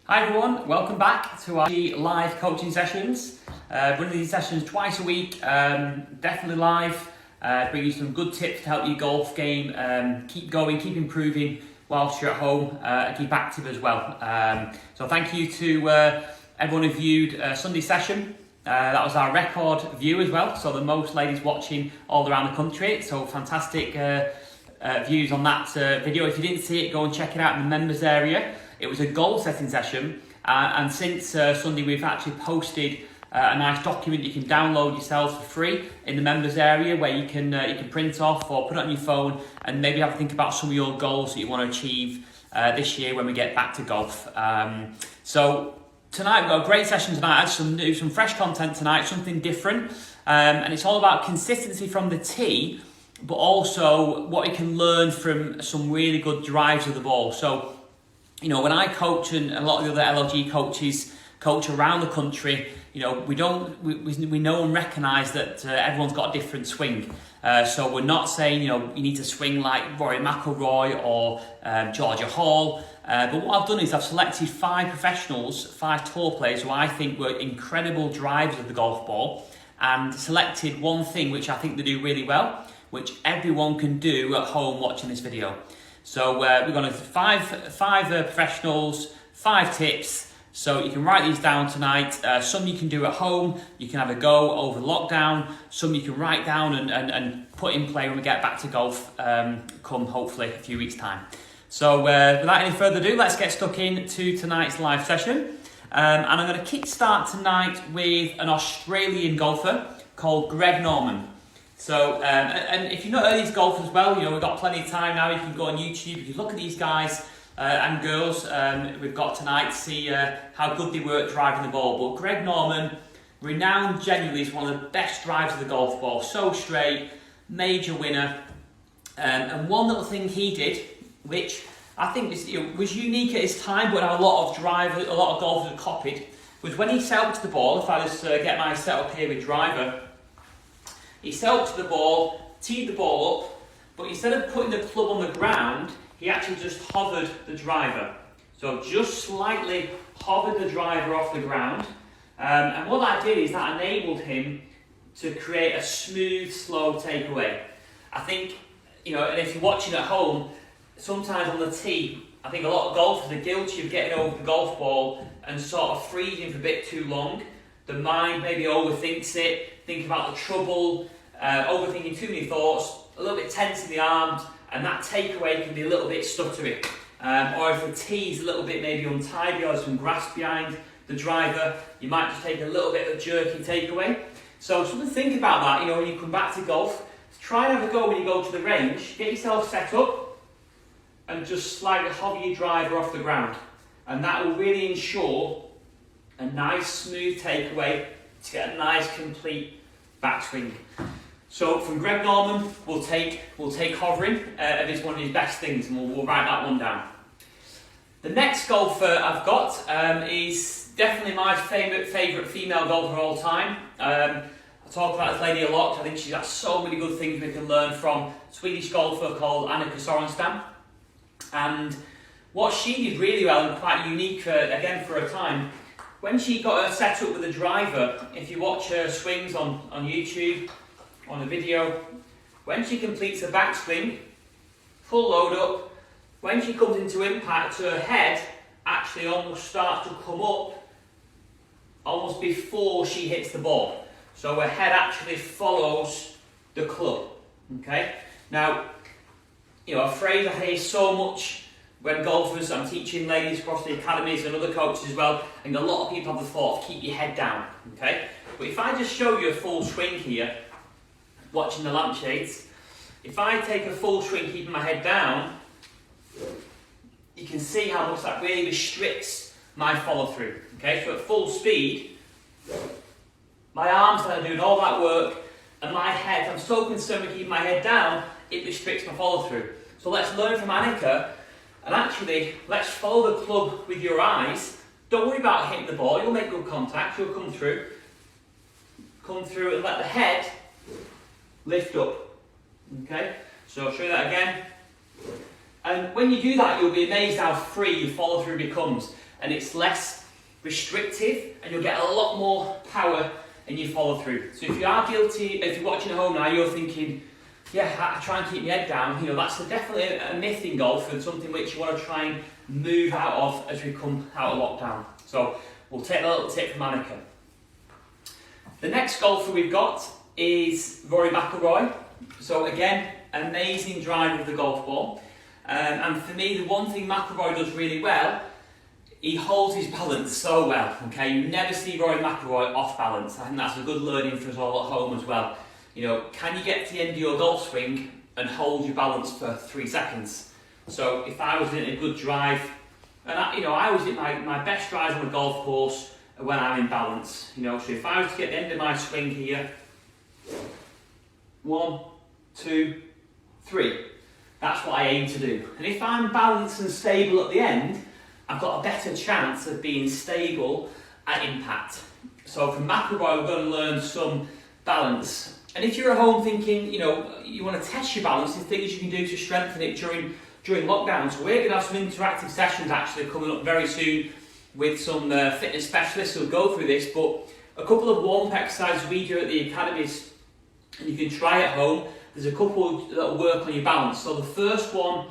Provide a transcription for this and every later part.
Hi everyone, welcome back to our live coaching sessions. Running these sessions twice a week, definitely live, bringing you some good tips to help your golf game keep going, keep improving whilst you're at home and keep active as well. So thank you to everyone who viewed Sunday's session. That was our record view as well, so the most ladies watching all around the country, so fantastic views on that video. If you didn't see it, go and check it out in the members area. It was a goal setting session, and since Sunday we've actually posted a nice document you can download yourself for free in the members area, where you can print off or put it on your phone and maybe have a think about some of your goals that you want to achieve this year when we get back to golf. So tonight we've got a great session tonight. I had some fresh content tonight, something different, and it's all about consistency from the tee, but also what you can learn from some really good drives of the ball. So, you know, when I coach and a lot of the other LLG coaches coach around the country, you know, we know and recognise that everyone's got a different swing. So we're not saying, you know, you need to swing like Rory McIlroy or Georgia Hall. But what I've done is I've selected 5 professionals, 5 tour players who I think were incredible drivers of the golf ball, and selected one thing which I think they do really well, which everyone can do at home watching this video. So we're going to 5 professionals, 5 tips. So you can write these down tonight. Some you can do at home. You can have a go over lockdown. Some you can write down and put in play when we get back to golf come hopefully a few weeks' time. So without any further ado, let's get stuck into tonight's live session. And I'm going to kickstart tonight with an Australian golfer called Greg Norman. So, and if you're not early golf as well, you know, we've got plenty of time now. You can go on YouTube, you can look at these guys and girls we've got tonight to see how good they were at driving the ball. But Greg Norman, renowned genuinely, is one of the best drivers of the golf ball. So straight, major winner. And one little thing he did, which I think was unique at his time, but a lot of golfers have copied, was when he set up to the ball. If I just get my setup here with driver, he set up to the ball, teed the ball up, but instead of putting the club on the ground, he actually just hovered the driver. So just slightly hovered the driver off the ground. And what that did is that enabled him to create a smooth, slow takeaway. I think, you know, and if you're watching at home, sometimes on the tee, I think a lot of golfers are guilty of getting over the golf ball and sort of freezing for a bit too long. The mind maybe overthinks it, think about the trouble, overthinking too many thoughts, a little bit tense in the arms, and that takeaway can be a little bit stuttery. Or if the tee is a little bit maybe untidy or there's some grass behind the driver, you might just take a little bit of a jerky takeaway. So something to think about that, you know, when you come back to golf. Try and have a go when you go to the range, get yourself set up, and just slightly hover your driver off the ground. And that will really ensure a nice smooth takeaway to get a nice complete backswing. So from Greg Norman, we'll take hovering as one of his best things, and we'll write that one down. The next golfer I've got is definitely my favourite female golfer of all time. I talk about this lady a lot. I think she's got so many good things we can learn from. Swedish golfer called Annika Sorenstam. And what she did really well and quite unique again for her time, when she got her set up with a driver, if you watch her swings on YouTube, on the video, when she completes a backswing, full load up, when she comes into impact, her head actually almost starts to come up almost before she hits the ball. So her head actually follows the club. Okay? Now, you know, a phrase I hear so much when golfers, I'm teaching ladies across the academies and other coaches as well, and a lot of people have the thought of keep your head down. Okay? But if I just show you a full swing here, watching the lampshades, if I take a full swing keeping my head down, you can see how much that really restricts my follow through. Okay, so at full speed, my arms are doing all that work, and my head, I'm so concerned with keeping my head down, it restricts my follow through. So let's learn from Annika, and actually, let's follow the club with your eyes. Don't worry about hitting the ball, you'll make good contact, you'll come through and let the head lift up. Okay, so I'll show you that again. And when you do that, you'll be amazed how free your follow through becomes. and it's less restrictive, and you'll get a lot more power in your follow through. So if you are guilty, if you're watching at home now, you're thinking, yeah, I try and keep my head down, that's definitely a myth in golf and something which you want to try and move out of as we come out of lockdown. So we'll take a little tip from Annika. The next golfer we've got is Rory McIlroy. So again, amazing drive with the golf ball. And for me, the one thing McIlroy does really well, he holds his balance so well. Okay, you never see Rory McIlroy off balance. I think that's a good learning for us all at home as well. Can you get to the end of your golf swing and hold your balance for 3 seconds? So if I was in a good drive, and I always hit my best drives on the golf course when I'm in balance. So if I was to get the end of my swing here, 1, 2, 3. That's what I aim to do. And if I'm balanced and stable at the end, I've got a better chance of being stable at impact. So from McIlroy, we're going to learn some balance. And if you're at home thinking, you want to test your balance, there's things you can do to strengthen it during lockdown. So we're going to have some interactive sessions actually coming up very soon with some fitness specialists who'll go through this. But a couple of warm-up exercises we do at the academies, and you can try at home. There's a couple that'll work on your balance. So the first one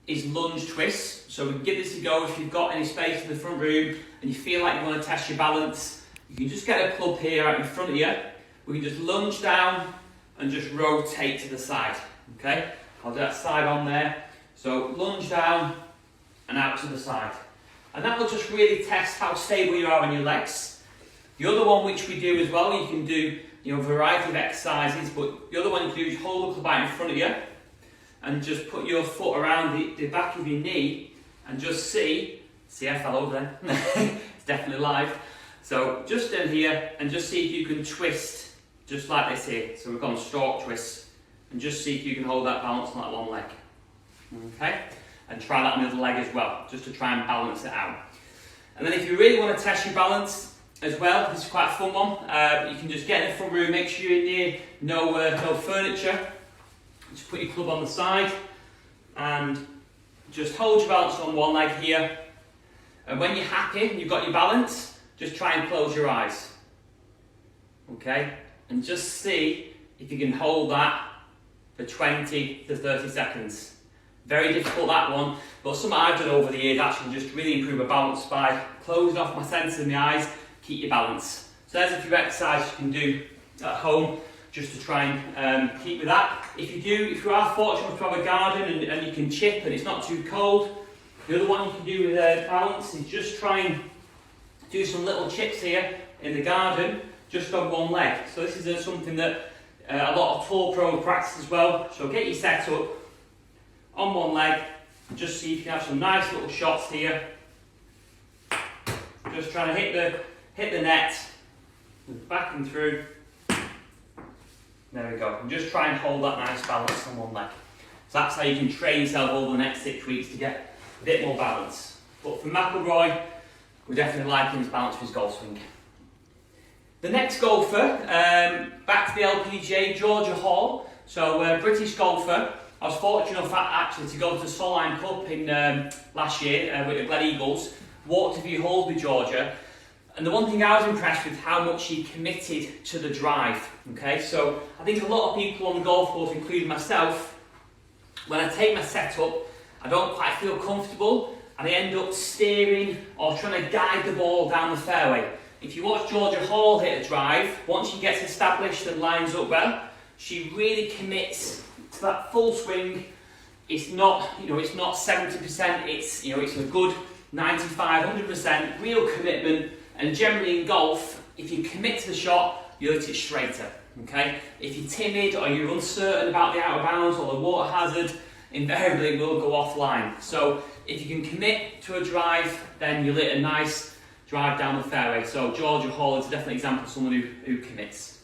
is lunge twists. So we can give this a go if you've got any space in the front room and you feel like you want to test your balance. You can just get a club here out in front of you. We can just lunge down and just rotate to the side. Okay, I'll do that side on there. So lunge down and out to the side. And that will just really test how stable you are on your legs. The other one which we do as well, you can do a variety of exercises, but the other one you can do is hold the club out in front of you and just put your foot around the back of your knee and just see I fell over then, it's definitely live. So just in here and just see if you can twist just like this here. So we've gone stalk twist, and just see if you can hold that balance on that one leg. Okay, and try that on the other leg as well, just to try and balance it out. And then if you really want to test your balance as well, this is quite a fun one. You can just get in the front room, make sure you're near no furniture. Just put your club on the side and just hold your balance on one leg here. And when you're happy and you've got your balance, just try and close your eyes. Okay, and just see if you can hold that for 20 to 30 seconds. Very difficult, that one, but something I've done over the years actually just really improve my balance by closing off my senses in my eyes, keep your balance. So there's a few exercises you can do at home just to try and keep with that. If you are fortunate to have a garden and you can chip and it's not too cold, the other one you can do with balance is just try and do some little chips here in the garden just on one leg. So this is something that a lot of tour pros practice as well. So get your set up on one leg, just see if you can have some nice little shots here. Just trying to hit the net, back and through. There we go. And just try and hold that nice balance on one leg. So that's how you can train yourself over the next 6 weeks to get a bit more balance. But for McIlroy, we're definitely liking his balance for his golf swing. The next golfer, back to the LPGA, Georgia Hall. So British golfer. I was fortunate enough actually to go to the Solheim Cup in last year with the Glen Eagles. Walked a few holes with Georgia. And the one thing I was impressed with, how much he committed to the drive. Okay, so I think a lot of people on the golf course, including myself, when I take my setup, I don't quite feel comfortable and I end up steering or trying to guide the ball down the fairway. If you watch Georgia Hall hit a drive, once she gets established and lines up well, she really commits to that full swing. It's not, it's not 70%, it's a good 95, 100% real commitment. And generally in golf, if you commit to the shot, you hit it straighter. Okay? If you're timid or you're uncertain about the out of bounds or the water hazard, invariably it will go offline. So if you can commit to a drive, then you'll hit a nice drive down the fairway. So Georgia Hall is definitely an example of someone who commits.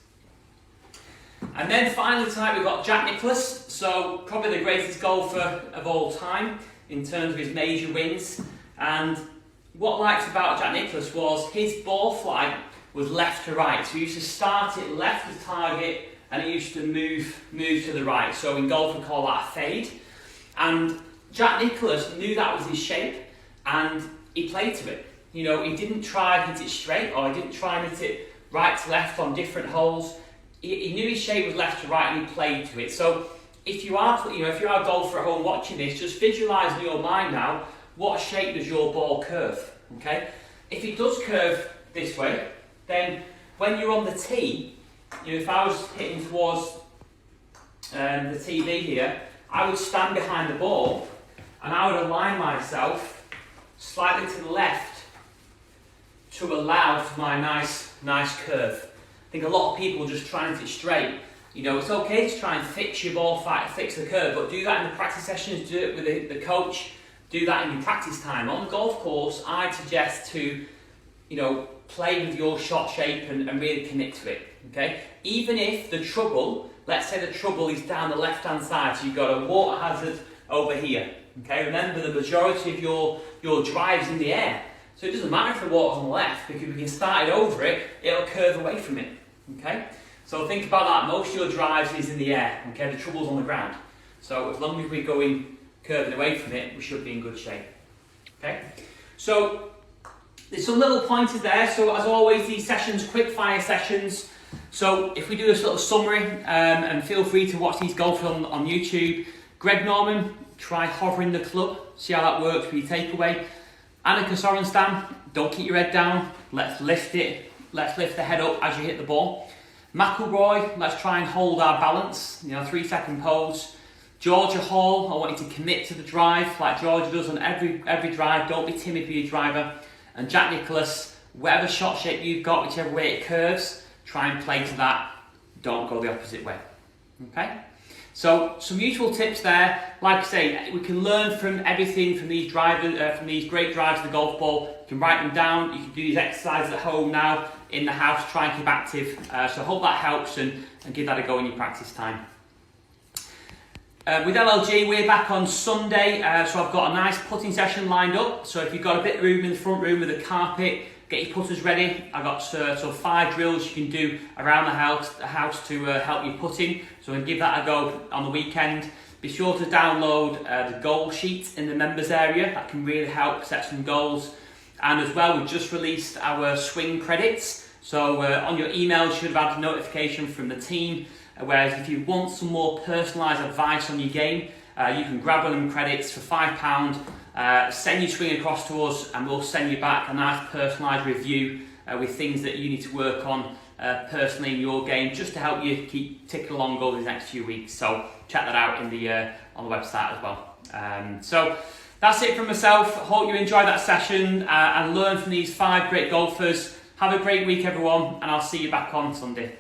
And then finally tonight we've got Jack Nicklaus. So probably the greatest golfer of all time in terms of his major wins. And what I liked about Jack Nicklaus was his ball flight was left to right. So he used to start it left of target and it used to move to the right. So in golf we call that a fade. And Jack Nicklaus knew that was his shape and he played to it. he didn't try and hit it straight, or he didn't try and hit it right to left on different holes. He knew his shape was left to right and he played to it. So if you are a golfer at home watching this, just visualise in your mind now, what shape does your ball curve, okay? If it does curve this way, then when you're on the tee, if I was hitting towards the TV here, I would stand behind the ball and I would align myself slightly to the left to allow for my nice curve. I think a lot of people just try and hit it straight. It's okay to try and fix your ball, fix the curve, but do that in the practice sessions, do it with the coach, do that in your practice time. On the golf course, I'd suggest to, play with your shot shape and really commit to it, okay? Even if the trouble, let's say the trouble is down the left-hand side, so you've got a water hazard over here, okay? Remember, the majority of your drive's in the air, so it doesn't matter if the water's on the left, because if you can start it over it, it'll curve away from it, okay? So think about that. Most of your drives is in the air, okay? The trouble's on the ground. So as long as we're going curving away from it, we should be in good shape, okay? So there's some little pointers there. So as always, these sessions, quick fire sessions. So if we do this little summary, and feel free to watch these golf on YouTube. Greg Norman, try hovering the club, see how that works with your takeaway. Annika Sorenstam, don't keep your head down, let's lift it, let's lift the head up as you hit the ball. McIlroy, let's try and hold our balance, 3-second pose. Georgia Hall, I want you to commit to the drive like Georgia does on every drive, don't be timid with your driver. And Jack Nicklaus, whatever shot shape you've got, whichever way it curves, try and play to that, don't go the opposite way, okay? So some useful tips there. Like I say, we can learn from everything from these drivers, from these great drives of the golf ball. You can write them down, you can do these exercises at home now, in the house, try and keep active. So I hope that helps and give that a go in your practice time. With LLG, we're back on Sunday, so I've got a nice putting session lined up. So if you've got a bit of room in the front room with a carpet, get your putters ready. I've got 5 drills you can do around the house to help you putting. So I'm going to give that a go on the weekend. Be sure to download the goal sheet in the members area. That can really help set some goals. And as well, we've just released our swing credits. So on your email, you should have had a notification from the team. Whereas if you want some more personalised advice on your game, you can grab one of them credits for £5, send your swing across to us and we'll send you back a nice personalised review with things that you need to work on personally in your game, just to help you keep ticking along over the next few weeks. So check that out on the website as well. So that's it from myself. Hope you enjoyed that session and learn from these 5 great golfers. Have a great week, everyone, and I'll see you back on Sunday.